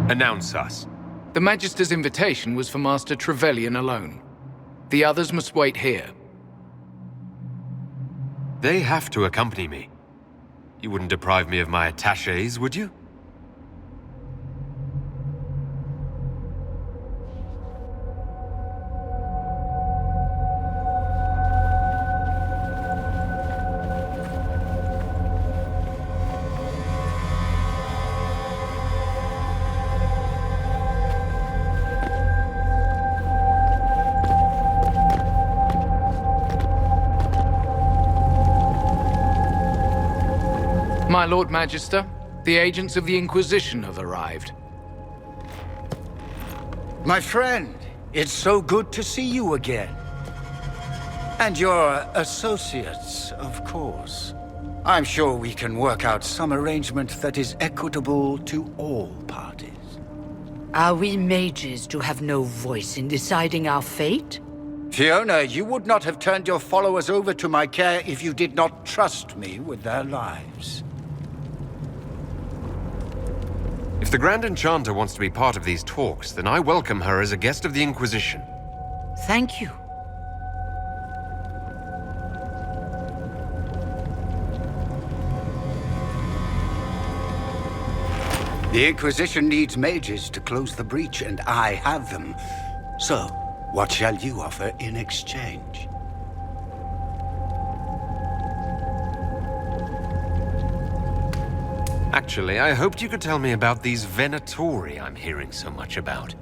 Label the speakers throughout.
Speaker 1: Announce us.
Speaker 2: The Magister's invitation was for Master Trevelyan alone. The others must wait here.
Speaker 1: They have to accompany me. You wouldn't deprive me of my attachés, would you?
Speaker 2: My Lord Magister, the agents of the Inquisition have arrived.
Speaker 3: My friend, it's so good to see you again. And your associates, of course. I'm sure we can work out some arrangement that is equitable to all parties.
Speaker 4: Are we mages to have no voice in deciding our fate?
Speaker 3: Fiona, you would not have turned your followers over to my care if you did not trust me with their lives.
Speaker 1: If the Grand Enchanter wants to be part of these talks, then I welcome her as a guest of the Inquisition.
Speaker 4: Thank you.
Speaker 3: The Inquisition needs mages to close the breach, and I have them. So, what shall you offer in exchange?
Speaker 1: Actually, I hoped you could tell me about these Venatori I'm hearing so much about.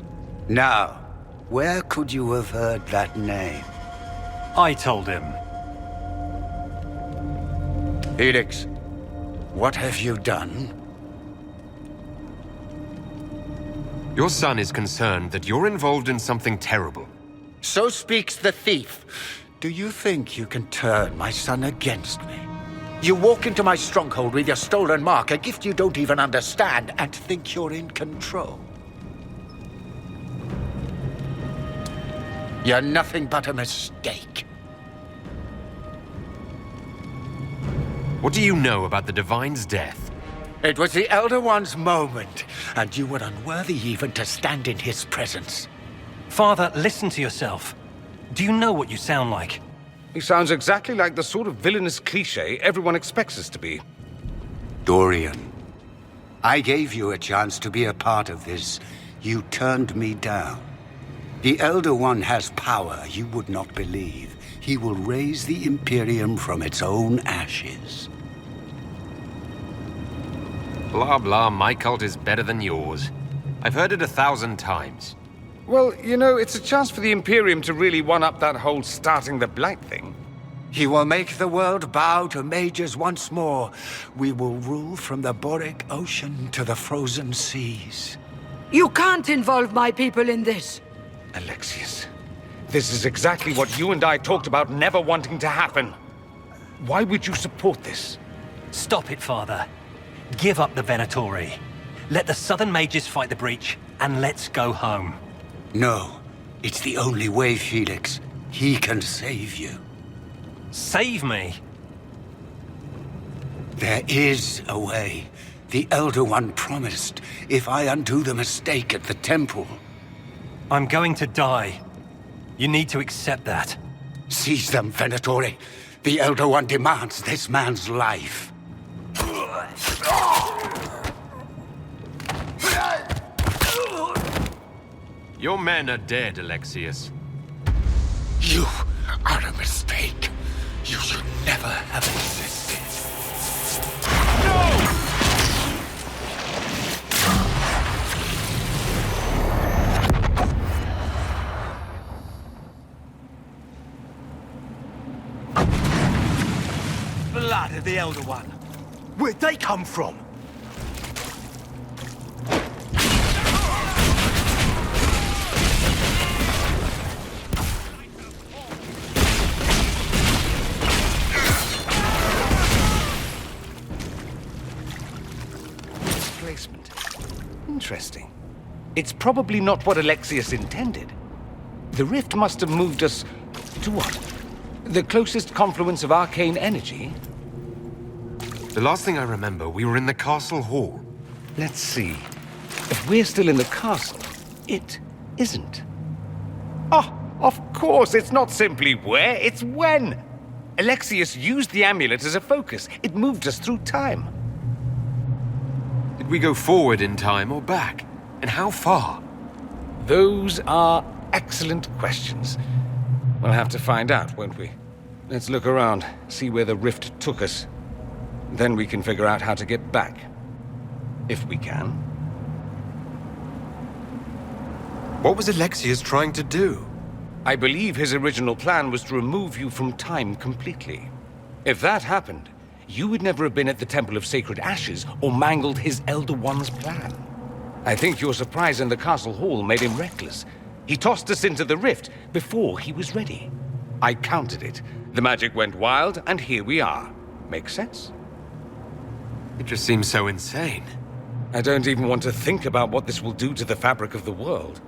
Speaker 3: Now, where could you have heard that name?
Speaker 5: I told him.
Speaker 3: Felix, what have you done?
Speaker 1: Your son is concerned that you're involved in something terrible.
Speaker 3: So speaks the thief. Do you think you can turn my son against me? You walk into my stronghold with your stolen mark, a gift you don't even understand, and think you're in control. You're nothing but a mistake.
Speaker 1: What do you know about the Divine's death?
Speaker 3: It was the Elder One's moment, and you were unworthy even to stand in his presence.
Speaker 5: Father, listen to yourself. Do you know what you sound like?
Speaker 6: He sounds exactly like the sort of villainous cliché everyone expects us to be.
Speaker 3: Dorian, I gave you a chance to be a part of this. You turned me down. The Elder One has power you would not believe. He will raise the Imperium from its own ashes.
Speaker 1: Blah blah, my cult is better than yours. I've heard it 1,000 times.
Speaker 6: Well, you know, it's a chance for the Imperium to really one-up that whole starting the Blight thing.
Speaker 3: He will make the world bow to mages once more. We will rule from the Boric Ocean to the frozen seas.
Speaker 4: You can't involve my people in this.
Speaker 6: Alexius, this is exactly what you and I talked about never wanting to happen. Why would you support this?
Speaker 5: Stop it, Father. Give up the Venatori. Let the Southern Mages fight the breach, and let's go home.
Speaker 3: No, it's the only way, Felix. He can save you.
Speaker 5: Save me?
Speaker 3: There is a way. The Elder One promised, if I undo the mistake at the temple.
Speaker 5: I'm going to die. You need to accept that.
Speaker 3: Seize them, Venatori. The Elder One demands this man's life.
Speaker 1: Your men are dead, Alexius.
Speaker 3: You are a mistake. You should never have existed.
Speaker 5: Blood of the Elder One. Where'd they come from?
Speaker 6: Displacement. Interesting. It's probably not what Alexius intended. The rift must have moved us to what? The closest confluence of arcane energy?
Speaker 1: The last thing I remember, we were in the castle hall.
Speaker 6: Let's see. If we're still in the castle, it isn't. Oh, of course, it's not simply where, it's when. Alexius used the amulet as a focus. It moved us through time.
Speaker 1: Did we go forward in time or back? And how far?
Speaker 6: Those are excellent questions. We'll have to find out, won't we? Let's look around, see where the rift took us. Then we can figure out how to get back. If we can.
Speaker 1: What was Alexius trying to do?
Speaker 6: I believe his original plan was to remove you from time completely. If that happened, you would never have been at the Temple of Sacred Ashes or mangled his Elder One's plan. I think your surprise in the castle hall made him reckless. He tossed us into the rift before he was ready. I countered it. The magic went wild, and here we are. Make sense?
Speaker 1: It just seems so insane.
Speaker 6: I don't even want to think about what this will do to the fabric of the world.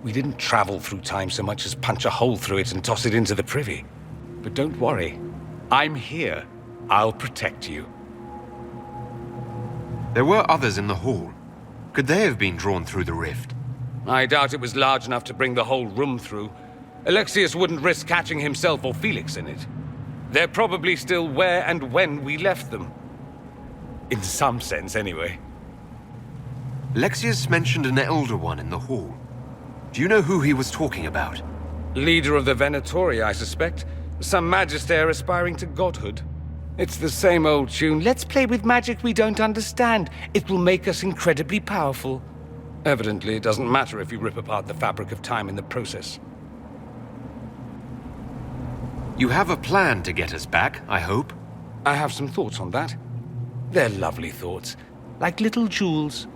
Speaker 6: We didn't travel through time so much as punch a hole through it and toss it into the privy. But don't worry. I'm here. I'll protect you.
Speaker 1: There were others in the hall. Could they have been drawn through the rift?
Speaker 6: I doubt it was large enough to bring the whole room through. Alexius wouldn't risk catching himself or Felix in it. They're probably still where and when we left them. In some sense, anyway.
Speaker 1: Alexius mentioned an Elder One in the hall. Do you know who he was talking about?
Speaker 6: Leader of the Venatori, I suspect. Some magister aspiring to godhood. It's the same old tune. Let's play with magic we don't understand. It will make us incredibly powerful. Evidently, it doesn't matter if you rip apart the fabric of time in the process.
Speaker 1: You have a plan to get us back, I hope?
Speaker 6: I have some thoughts on that. They're lovely thoughts, like little jewels.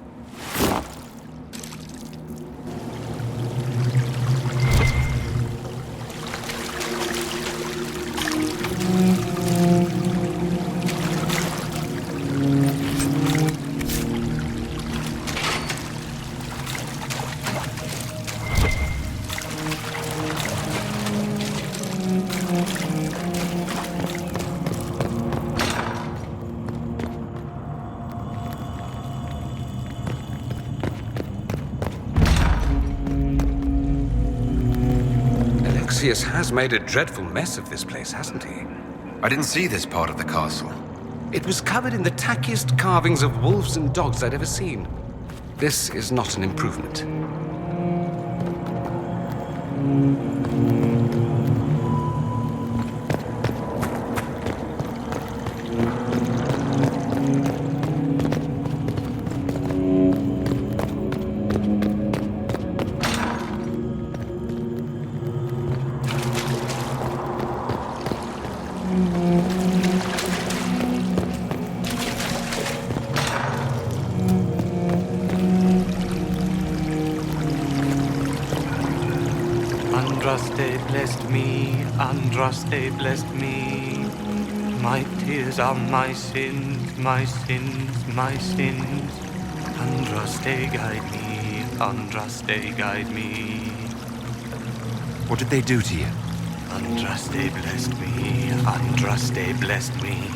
Speaker 6: Alexius has made a dreadful mess of this place, hasn't he?
Speaker 1: I didn't see this part of the castle.
Speaker 6: It was covered in the tackiest carvings of wolves and dogs I'd ever seen. This is not an improvement.
Speaker 5: Andraste blessed me, Andraste blessed me. My tears are my sins, my sins, my sins. Andraste guide me, Andraste guide me.
Speaker 1: What did they do to you?
Speaker 5: Andraste blessed me, Andraste blessed me.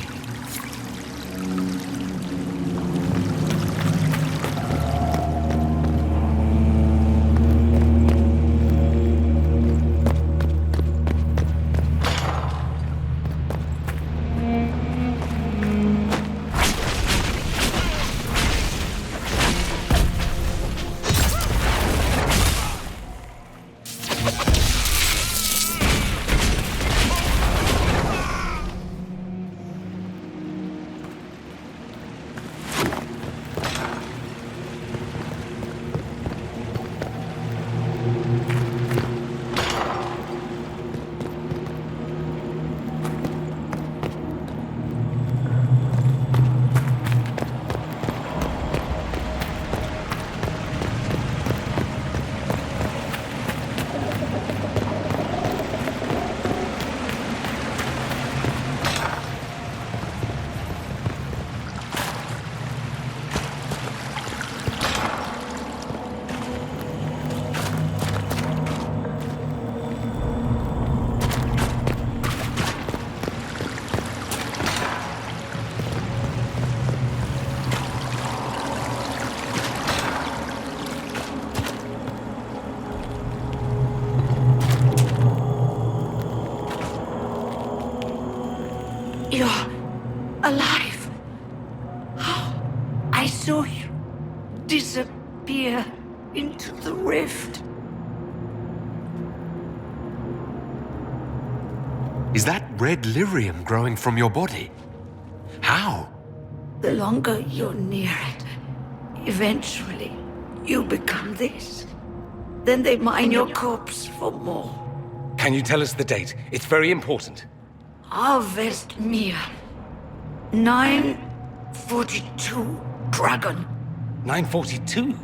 Speaker 4: You're alive. How? I saw you disappear into the rift.
Speaker 1: Is that red lyrium growing from your body? How?
Speaker 4: The longer you're near it, eventually you become this. Then they mine your corpse for more.
Speaker 6: Can you tell us the date? It's very important.
Speaker 4: Harvest Mir. 942 Dragon.
Speaker 6: 942?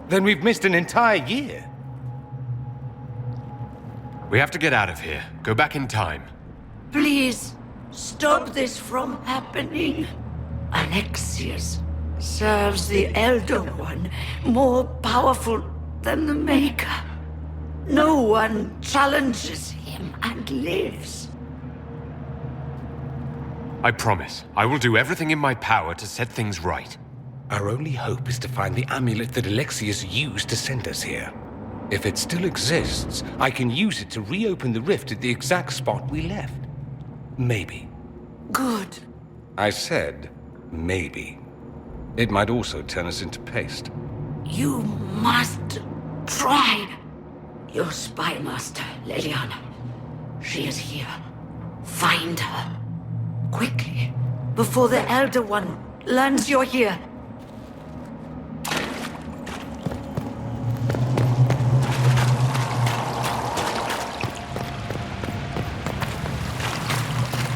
Speaker 6: Then we've missed an entire year.
Speaker 1: We have to get out of here. Go back in time.
Speaker 4: Please, stop this from happening. Alexius serves the Elder One, more powerful than the Maker. No one challenges him and lives.
Speaker 1: I promise. I will do everything in my power to set things right.
Speaker 6: Our only hope is to find the amulet that Alexius used to send us here. If it still exists, I can use it to reopen the rift at the exact spot we left. Maybe.
Speaker 4: Good.
Speaker 6: I said, maybe. It might also turn us into paste.
Speaker 4: You must try. Your spy master, Leliana. She is here. Find her. Quickly. Before the Elder One learns you're here.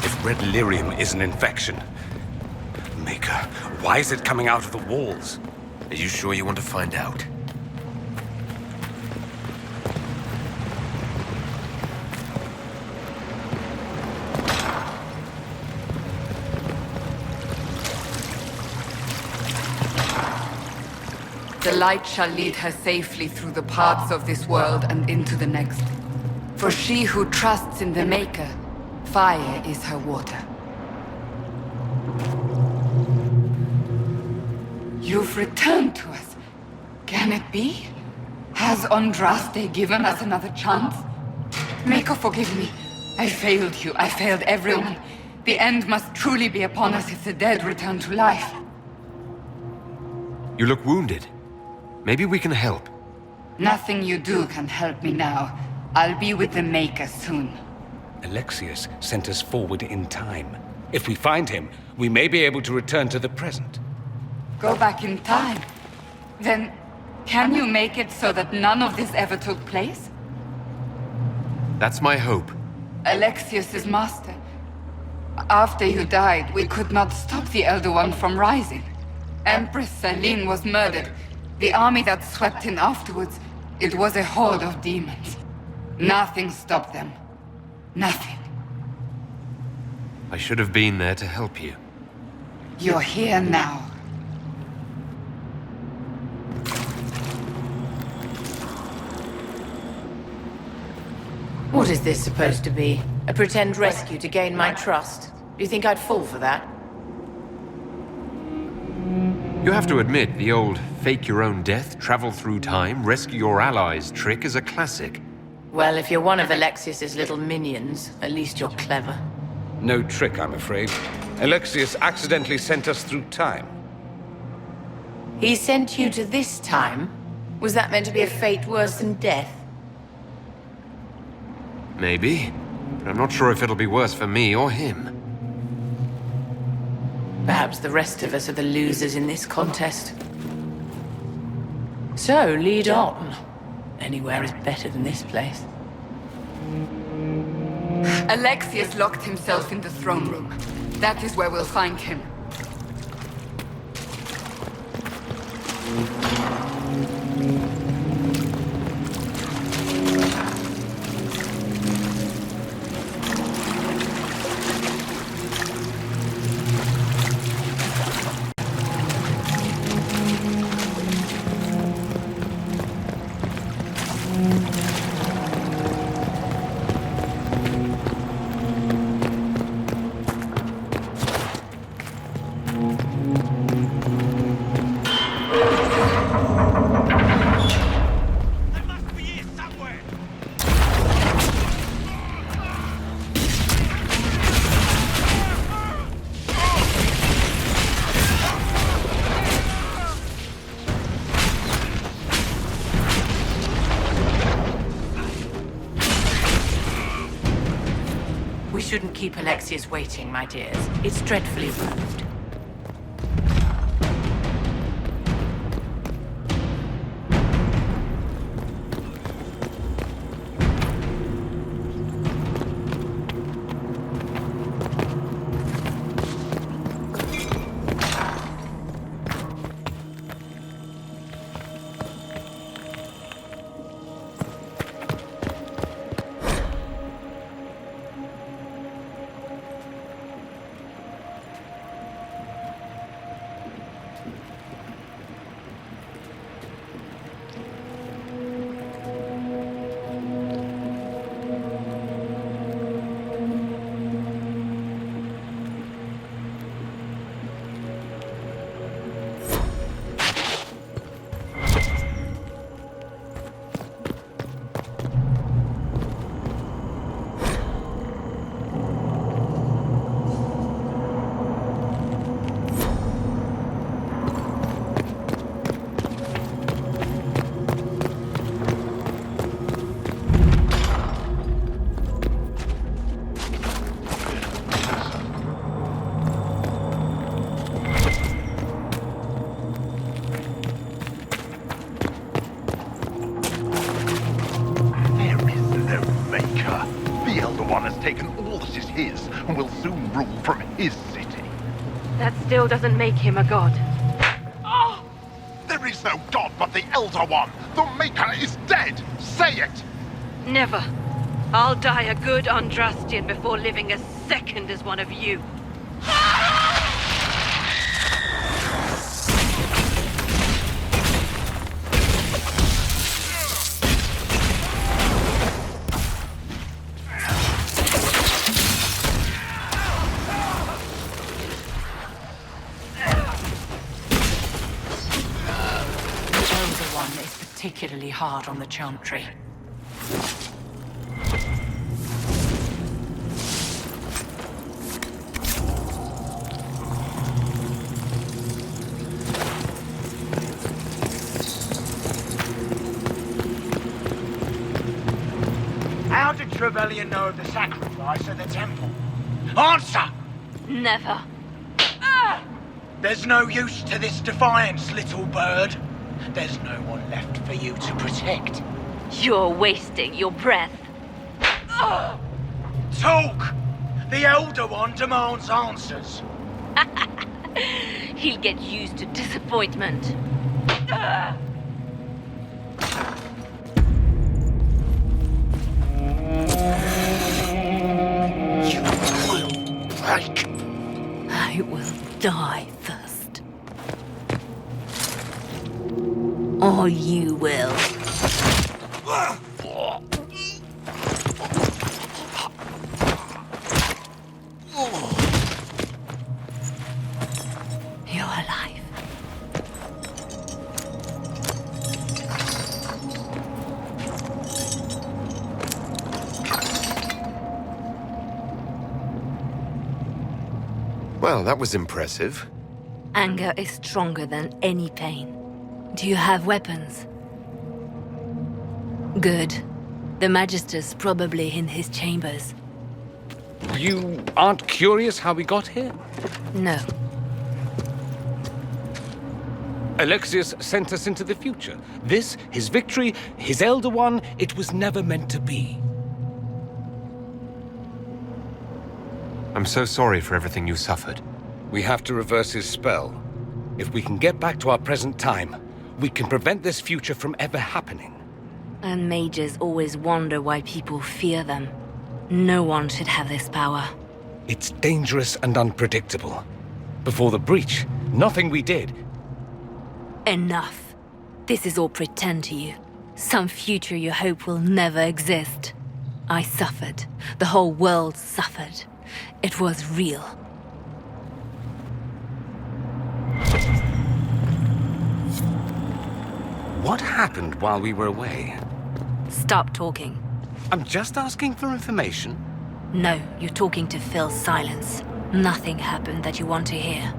Speaker 6: If red lyrium is an infection... Maker, why is it coming out of the walls?
Speaker 1: Are you sure you want to find out?
Speaker 7: The light shall lead her safely through the paths of this world and into the next. For she who trusts in the Maker, fire is her water. You've returned to us. Can it be? Has Andraste given us another chance? Maker, forgive me. I failed you. I failed everyone. The end must truly be upon us if the dead return to life.
Speaker 1: You look wounded. Maybe we can help.
Speaker 7: Nothing you do can help me now. I'll be with the Maker soon.
Speaker 6: Alexius sent us forward in time. If we find him, we may be able to return to the present.
Speaker 7: Go back in time? Then, can you make it so that none of this ever took place?
Speaker 1: That's my hope.
Speaker 7: Alexius is master. After you died, we could not stop the Elder One from rising. Empress Celine was murdered. The army that swept in afterwards, it was a horde of demons. Nothing stopped them. Nothing.
Speaker 1: I should have been there to help you.
Speaker 7: You're here now.
Speaker 8: What is this supposed to be? A pretend rescue to gain my trust? Do you think I'd fall for that?
Speaker 1: You have to admit, the old fake-your-own-death, travel through time, rescue your allies trick is a classic.
Speaker 8: Well, if you're one of Alexius's little minions, at least you're clever.
Speaker 6: No trick, I'm afraid. Alexius accidentally sent us through time.
Speaker 8: He sent you to this time? Was that meant to be a fate worse than death?
Speaker 1: Maybe. But I'm not sure if it'll be worse for me or him.
Speaker 8: Perhaps the rest of us are the losers in this contest. So, lead on. Anywhere is better than this place.
Speaker 7: Alexius locked himself in the throne room. That is where we'll find him.
Speaker 8: shouldn't keep Alexius waiting, my dears. It's dreadfully rude.
Speaker 9: That still doesn't make him a god.
Speaker 10: There is no god but the Elder One! The Maker is dead! Say it!
Speaker 9: Never. I'll die a good Andrastian before living a second as one of you.
Speaker 8: Particularly hard on the Chantry.
Speaker 11: How did Trevelyan know of the sacrifice at the temple? Answer!
Speaker 9: Never.
Speaker 11: There's no use to this defiance, little bird. There's no one left for you to protect.
Speaker 9: You're wasting your breath.
Speaker 11: Talk! The Elder One demands answers.
Speaker 9: He'll get used to disappointment.
Speaker 11: You will break.
Speaker 9: I will die first. Or you will. You're alive.
Speaker 1: Well, that was impressive.
Speaker 9: Anger is stronger than any pain. Do you have weapons? Good. The Magister's probably in his chambers.
Speaker 6: You aren't curious how we got here?
Speaker 9: No.
Speaker 6: Alexius sent us into the future. This, his victory, his Elder One, it was never meant to be.
Speaker 1: I'm so sorry for everything you suffered.
Speaker 6: We have to reverse his spell. If we can get back to our present time, we can prevent this future from ever happening.
Speaker 9: And mages always wonder why people fear them. No one should have this power.
Speaker 6: It's dangerous and unpredictable. Before the breach, nothing we did.
Speaker 9: Enough. This is all pretend to you. Some future you hope will never exist. I suffered. The whole world suffered. It was real.
Speaker 6: What happened while we were away?
Speaker 9: Stop talking.
Speaker 6: I'm just asking for information.
Speaker 9: No, you're talking to fill silence. Nothing happened that you want to hear.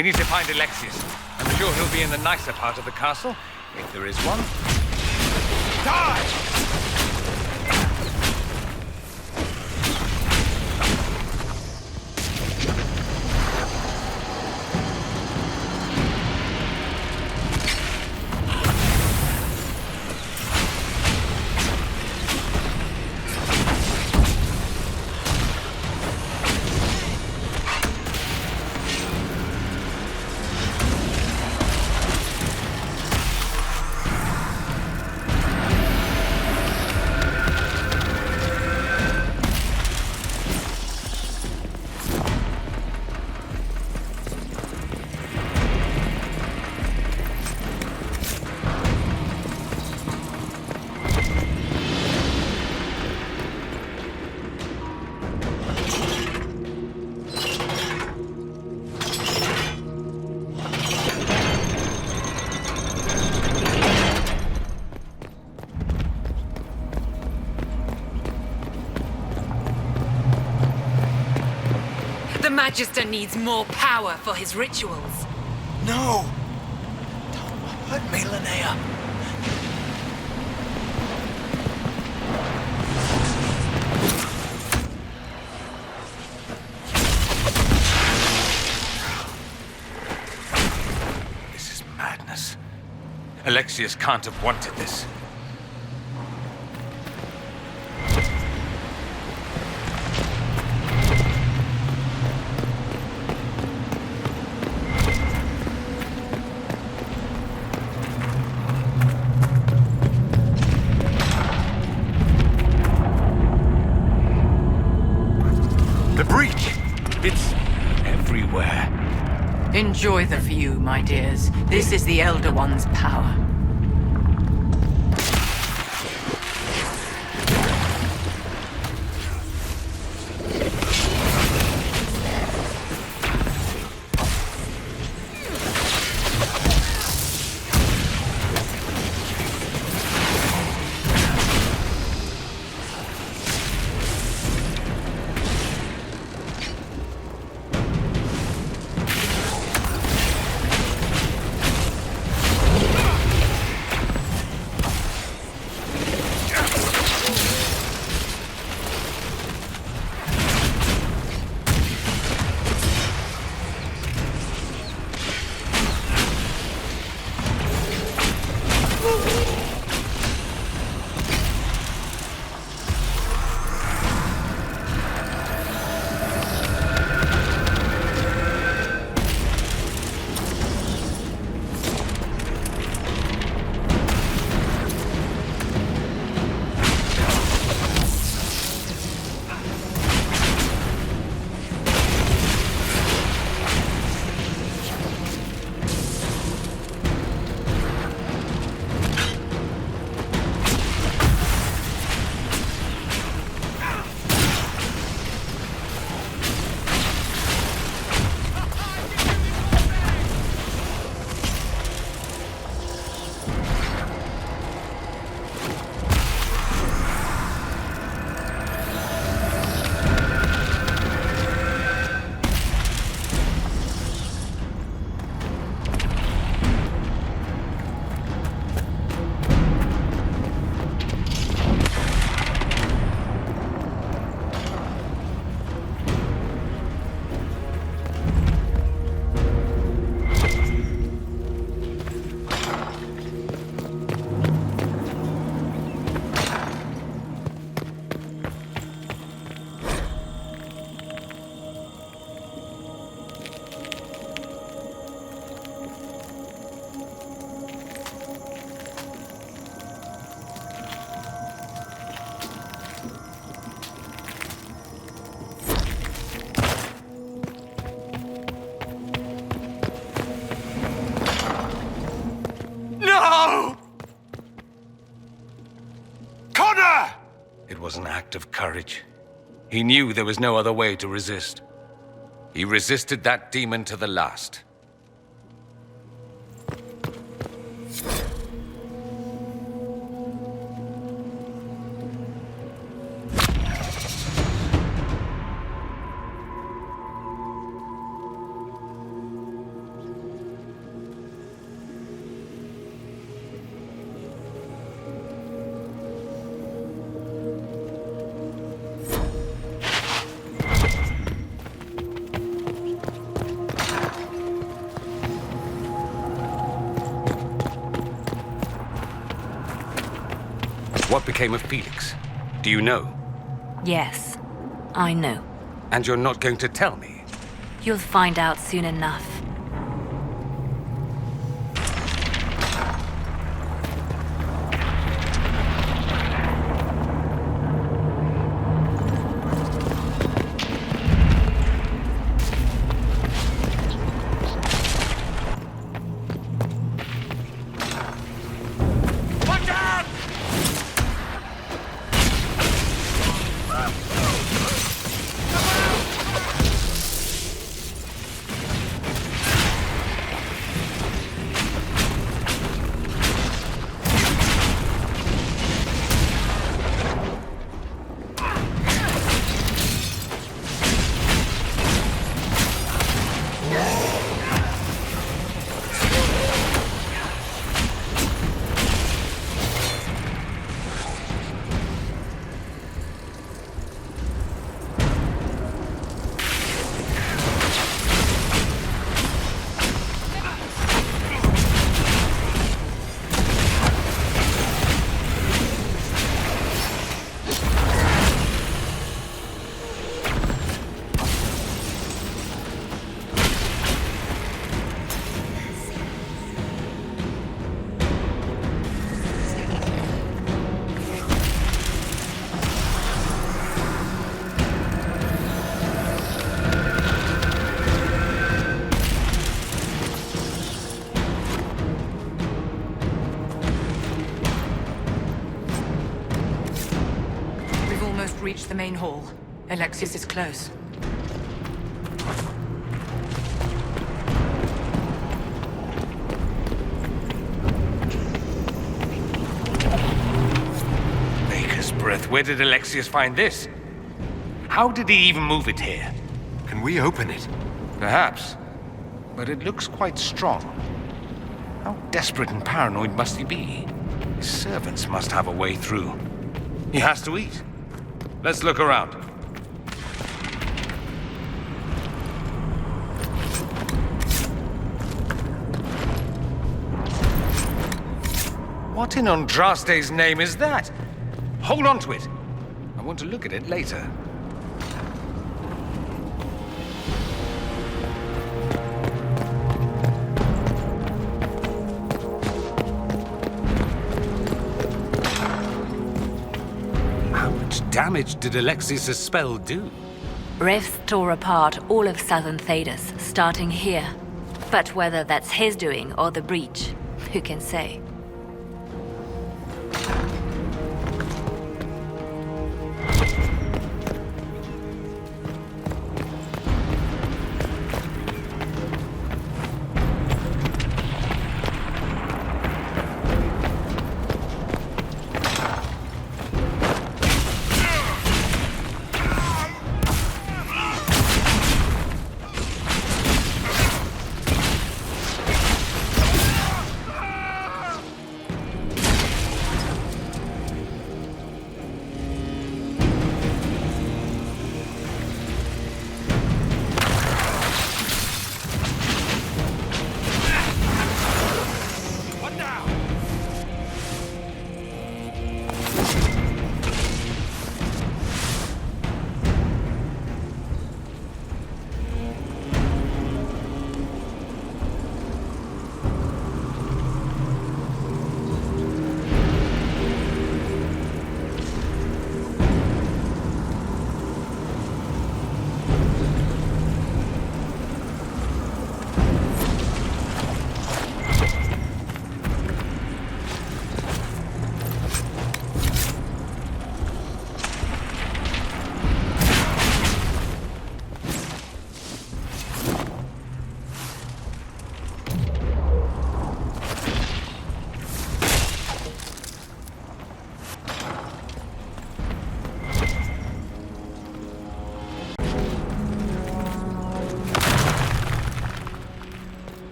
Speaker 6: We need to find Alexius. I'm sure he'll be in the nicer part of the castle, if there is one. Die!
Speaker 12: The Magister needs more power for his rituals.
Speaker 11: No! Don't hurt me, Linnea.
Speaker 6: This is madness. Alexius can't have wanted this.
Speaker 8: Enjoy the view, my dears. This is the Elder One's power.
Speaker 6: Was an act of courage. He knew there was no other way to resist. He resisted that demon to the last. What became of Felix? Do you know?
Speaker 9: Yes, I know.
Speaker 6: And you're not going to tell me?
Speaker 9: You'll find out soon enough.
Speaker 12: Reach the main hall. Alexius is close.
Speaker 6: Maker's breath. Where did Alexius find this? How did he even move it here?
Speaker 1: Can we open it?
Speaker 6: Perhaps. But it looks quite strong. How desperate and paranoid must he be? His servants must have a way through. He has to eat. Let's look around. What in Andraste's name is that? Hold on to it. I want to look at it later. Damage did Alexius' spell do?
Speaker 9: Rifts tore apart all of southern Thedas, starting here. But whether that's his doing or the breach, who can say?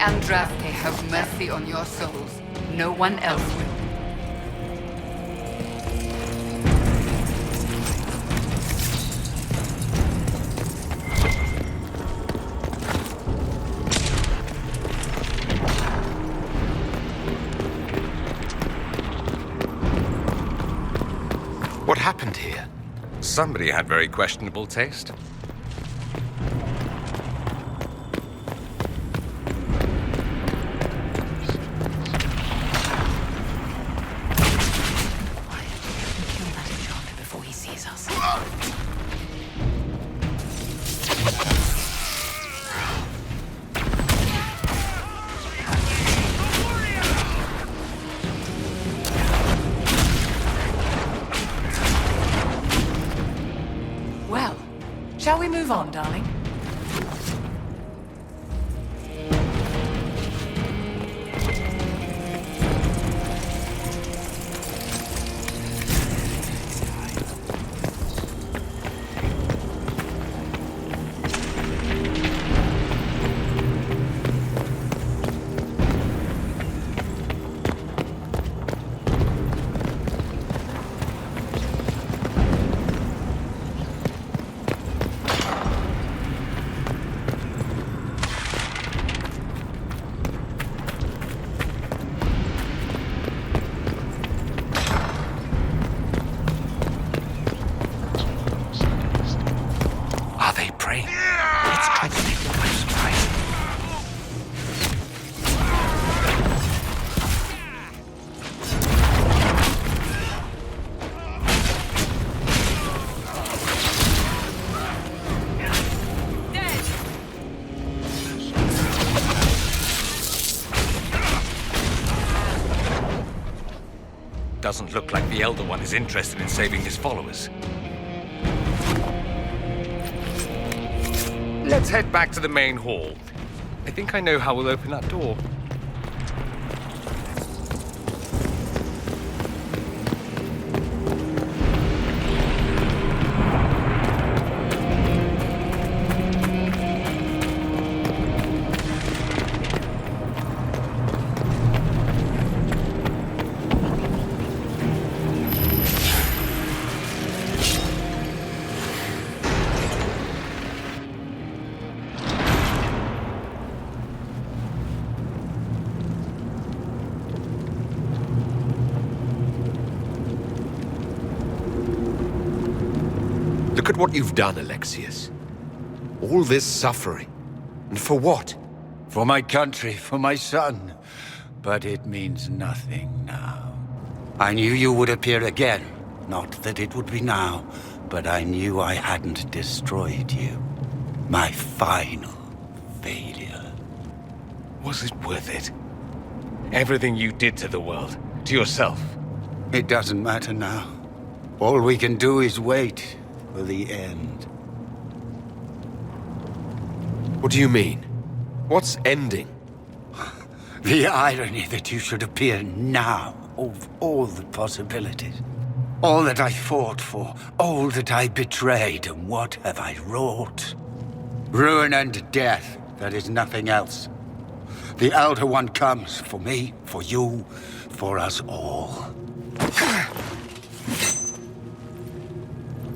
Speaker 7: Andraste have mercy on your souls. No one else will.
Speaker 1: What happened here?
Speaker 6: Somebody had very questionable taste.
Speaker 8: Before he sees us. Well, shall we move on, darling?
Speaker 6: Doesn't look like the Elder One is interested in saving his followers. Let's head back to the main hall. I think I know how we'll open that door.
Speaker 1: Look at what you've done, Alexius. All this suffering. And for what?
Speaker 3: For my country, for my son. But it means nothing now. I knew you would appear again. Not that it would be now, but I knew I hadn't destroyed you. My final failure.
Speaker 6: Was it worth it? Everything you did to the world, to yourself.
Speaker 3: It doesn't matter now. All we can do is wait for the end.
Speaker 1: What do you mean? What's ending?
Speaker 3: The irony that you should appear now, of all the possibilities. All that I fought for, all that I betrayed, and what have I wrought? Ruin and death, there is nothing else. The Elder One comes for me, for you, for us all.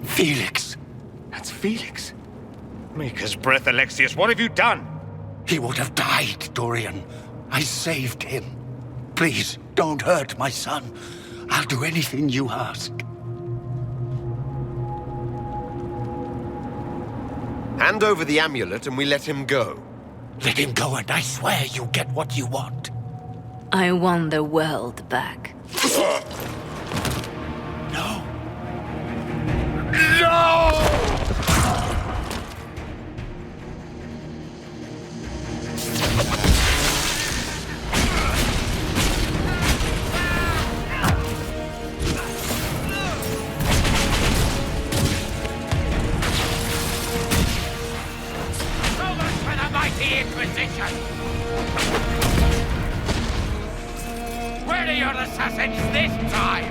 Speaker 3: Felix.
Speaker 6: That's Felix. Maker's breath, Alexius, what have you done?
Speaker 3: He would have died, Dorian. I saved him. Please, don't hurt my son. I'll do anything you ask.
Speaker 1: Hand over the amulet and we let him go.
Speaker 3: Let him go and I swear you'll get what you want.
Speaker 9: I want the world back.
Speaker 3: No.
Speaker 10: No!
Speaker 11: Inquisition! Where are your assassins this time?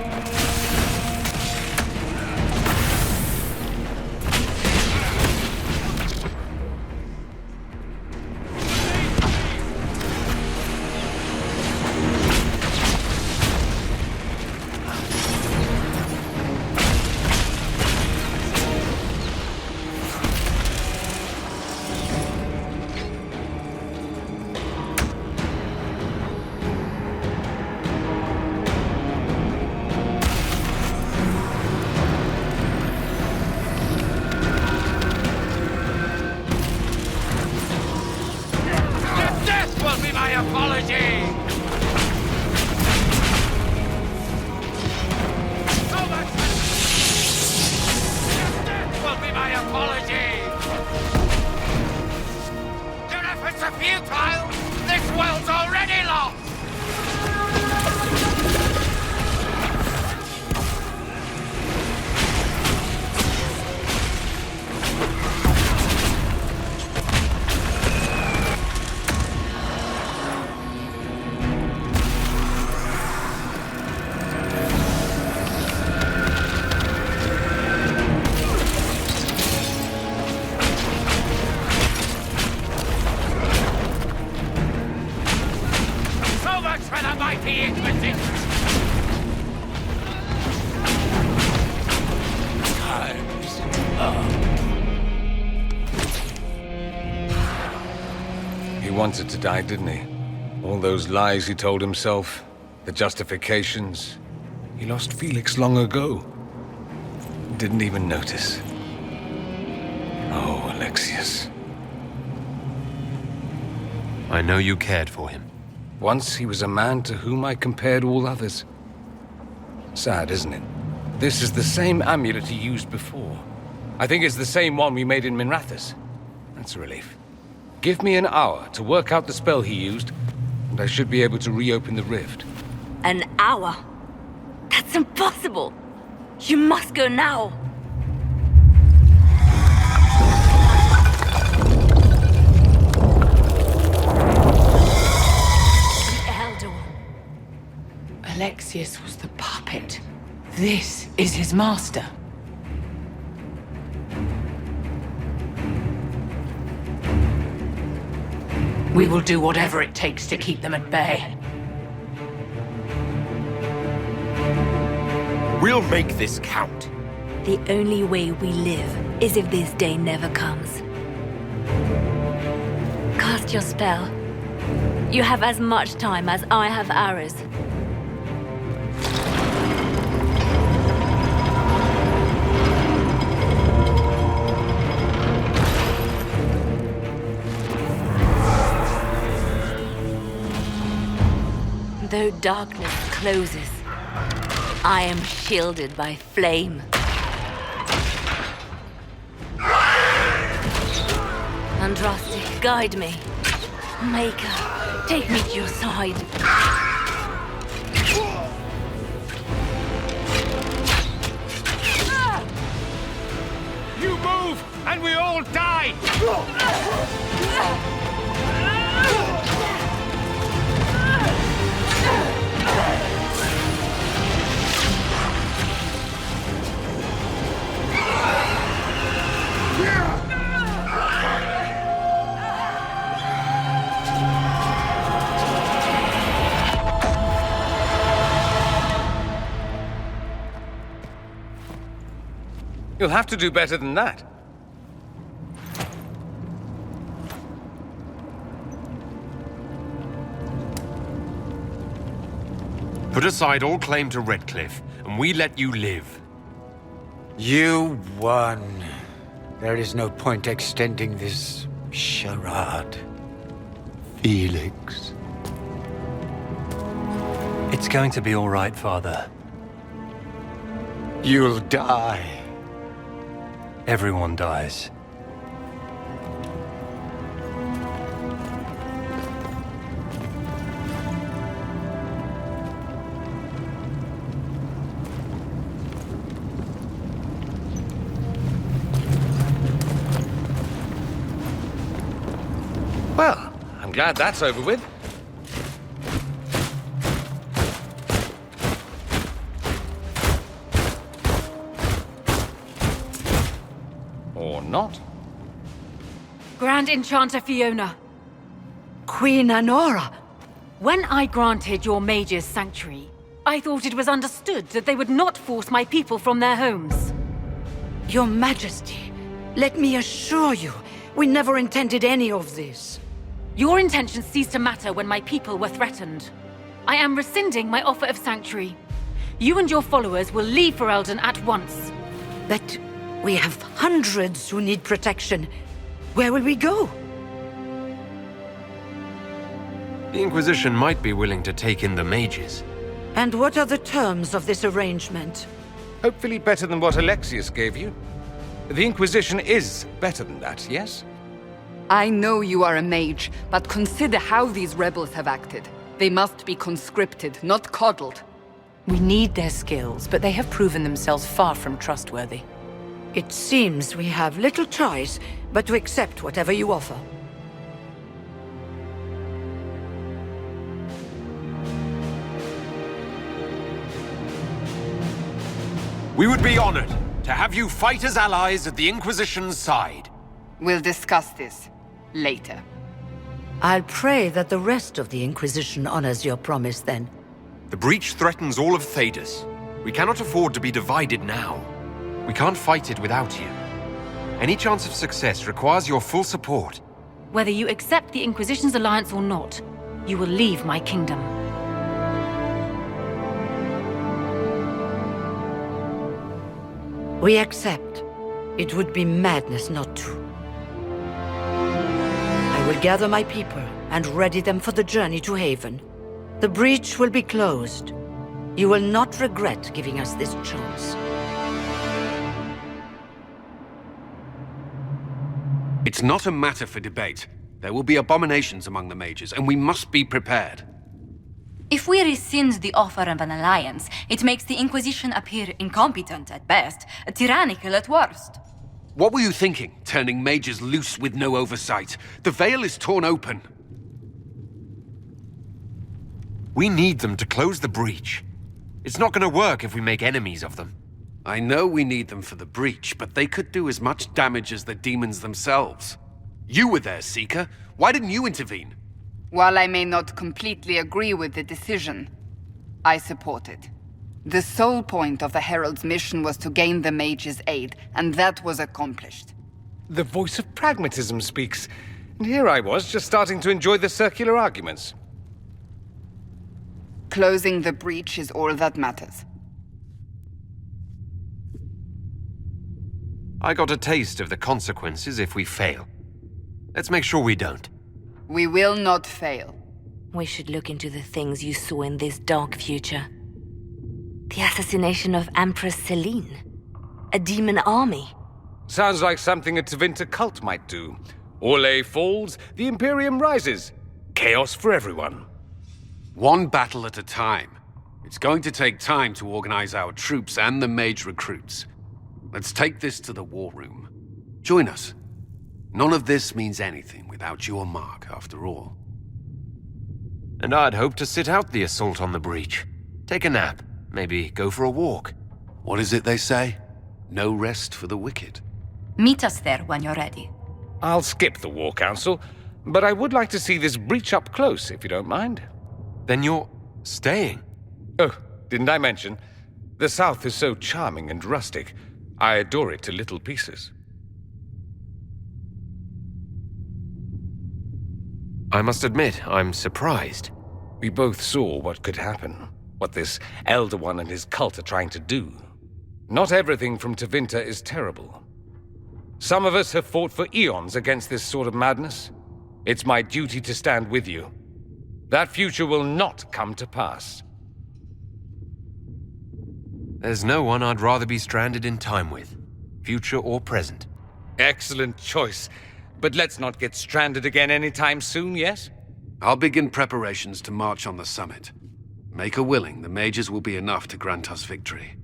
Speaker 6: wanted to die, didn't he? All those lies he told himself, the justifications. He lost Felix long ago. Didn't even notice. Oh, Alexius.
Speaker 1: I know you cared for him.
Speaker 6: Once he was a man to whom I compared all others. Sad, isn't it? This is the same amulet he used before. I think it's the same one we made in Minrathous. That's a relief. Give me an hour to work out the spell he used, and I should be able to reopen the rift.
Speaker 9: An hour? That's impossible! You must go now! The Elder One.
Speaker 8: Alexius was the puppet. This is his master. We will do whatever it takes to keep them at bay.
Speaker 1: We'll make this count.
Speaker 9: The only way we live is if this day never comes. Cast your spell. You have as much time as I have arrows. Though darkness closes, I am shielded by flame. Andraste, guide me. Maker, take me to your side.
Speaker 6: You move, and we all die! You'll have to do better than that.
Speaker 1: Put aside all claim to Redcliffe, and we let you live.
Speaker 3: You won. There is no point extending this charade. Felix.
Speaker 5: It's going to be all right, Father.
Speaker 3: You'll die.
Speaker 5: Everyone dies.
Speaker 6: Well, I'm glad that's over with. Or not.
Speaker 12: Grand Enchanter Fiona.
Speaker 4: Queen Anora.
Speaker 12: When I granted your mages sanctuary, I thought it was understood that they would not force my people from their homes.
Speaker 4: Your Majesty, let me assure you, we never intended any of this.
Speaker 12: Your intentions ceased to matter when my people were threatened. I am rescinding my offer of sanctuary. You and your followers will leave for Eldon at once.
Speaker 4: But we have hundreds who need protection. Where will we go?
Speaker 1: The Inquisition might be willing to take in the mages.
Speaker 4: And what are the terms of this arrangement?
Speaker 6: Hopefully better than what Alexius gave you. The Inquisition is better than that, yes?
Speaker 7: I know you are a mage, but consider how these rebels have acted. They must be conscripted, not coddled.
Speaker 8: We need their skills, but they have proven themselves far from trustworthy.
Speaker 4: It seems we have little choice but to accept whatever you offer.
Speaker 1: We would be honored to have you fight as allies at the Inquisition's side.
Speaker 7: We'll discuss this later.
Speaker 4: I'll pray that the rest of the Inquisition honors your promise then.
Speaker 1: The breach threatens all of Thedas. We cannot afford to be divided now. We can't fight it without you. Any chance of success requires your full support.
Speaker 12: Whether you accept the Inquisition's alliance or not, you will leave my kingdom.
Speaker 4: We accept. It would be madness not to. I will gather my people and ready them for the journey to Haven. The breach will be closed. You will not regret giving us this chance.
Speaker 13: It's not a matter for debate. There will be abominations among the mages, and we must be prepared.
Speaker 14: If we rescind the offer of an alliance, it makes the Inquisition appear incompetent at best, tyrannical at worst.
Speaker 13: What were you thinking, turning mages loose with no oversight? The veil is torn open.
Speaker 1: We need them to close the breach. It's not going to work if we make enemies of them.
Speaker 13: I know we need them for the breach, but they could do as much damage as the demons themselves. You were there, Seeker. Why didn't you intervene?
Speaker 7: While I may not completely agree with the decision, I support it. The sole point of the Herald's mission was to gain the mage's aid, and that was accomplished.
Speaker 6: The voice of pragmatism speaks, and here I was, just starting to enjoy the circular arguments.
Speaker 7: Closing the breach is all that matters.
Speaker 1: I got a taste of the consequences if we fail. Let's make sure we don't.
Speaker 7: We will not fail.
Speaker 9: We should look into the things you saw in this dark future. The assassination of Empress Celine. A demon army.
Speaker 6: Sounds like something a Tevinter cult might do. Orlais falls, the Imperium rises. Chaos for everyone.
Speaker 13: One battle at a time. It's going to take time to organize our troops and the mage recruits. Let's take this to the war room. Join us. None of this means anything without your mark, after all.
Speaker 1: And I'd hoped to sit out the assault on the breach. Take a nap. Maybe go for a walk.
Speaker 13: What is it they say? No rest for the wicked.
Speaker 14: Meet us there when you're ready.
Speaker 6: I'll skip the War Council, but I would like to see this breach up close, if you don't mind.
Speaker 1: Then you're staying?
Speaker 6: Oh, didn't I mention? The South is so charming and rustic. I adore it to little pieces.
Speaker 1: I must admit, I'm surprised.
Speaker 6: We both saw what could happen. What this Elder One and his cult are trying to do. Not everything from Tevinter is terrible. Some of us have fought for eons against this sort of madness. It's my duty to stand with you. That future will not come to pass.
Speaker 1: There's no one I'd rather be stranded in time with, future or present.
Speaker 6: Excellent choice. But let's not get stranded again anytime soon, yes?
Speaker 13: I'll begin preparations to march on the summit. Make a willing, the mages will be enough to grant us victory.